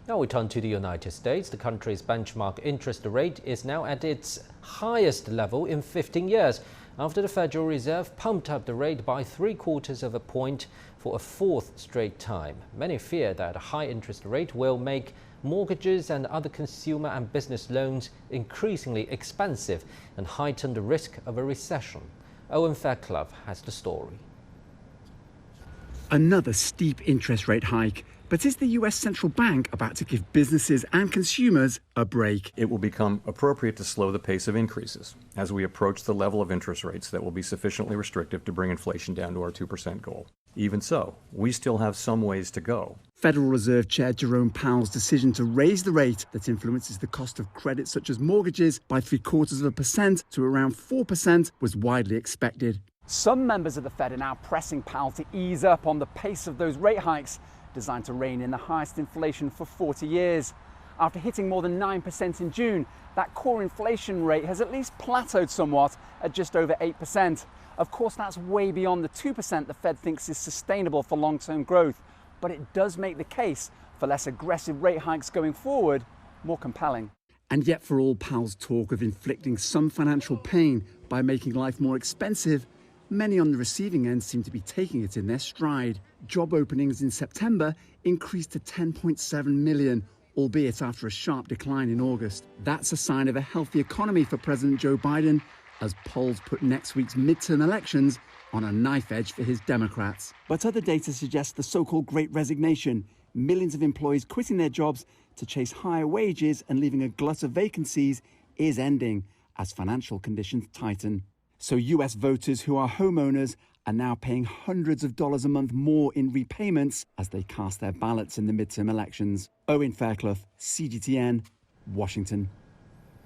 Now we turn to the United States. The country's benchmark interest rate is now at its highest level in 15 years, after the Federal Reserve pumped up the rate by 3/4 of a point for a fourth straight time. Many fear that a high interest rate will make mortgages and other consumer and business loans increasingly expensive and heighten the risk of a recession. Owen Fairclough has the story. Another steep interest rate hike. But is the US central bank about to give businesses and consumers a break? It will become appropriate to slow the pace of increases as we approach the level of interest rates that will be sufficiently restrictive to bring inflation down to our 2% goal. Even so, we still have some ways to go. Federal Reserve Chair Jerome Powell's decision to raise the rate that influences the cost of credit such as mortgages by 0.75% to around 4% was widely expected. Some members of the Fed are now pressing Powell to ease up on the pace of those rate hikes, designed to rein in the highest inflation for 40 years. After hitting more than 9% in June, that core inflation rate has at least plateaued somewhat at just over 8%. Of course, that's way beyond the 2% the Fed thinks is sustainable for long-term growth, but it does make the case for less aggressive rate hikes going forward more compelling. And yet, for all Powell's talk of inflicting some financial pain by making life more expensive, many on the receiving end seem to be taking it in their stride. Job openings in September increased to 10.7 million, albeit after a sharp decline in August. That's a sign of a healthy economy for President Joe Biden, as polls put next week's midterm elections on a knife edge for his Democrats. But other data suggests the so-called Great Resignation, millions of employees quitting their jobs to chase higher wages and leaving a glut of vacancies, is ending as financial conditions tighten. So US voters who are homeowners are now paying hundreds of dollars a month more in repayments as they cast their ballots in the midterm elections. Owen Fairclough, CGTN, Washington.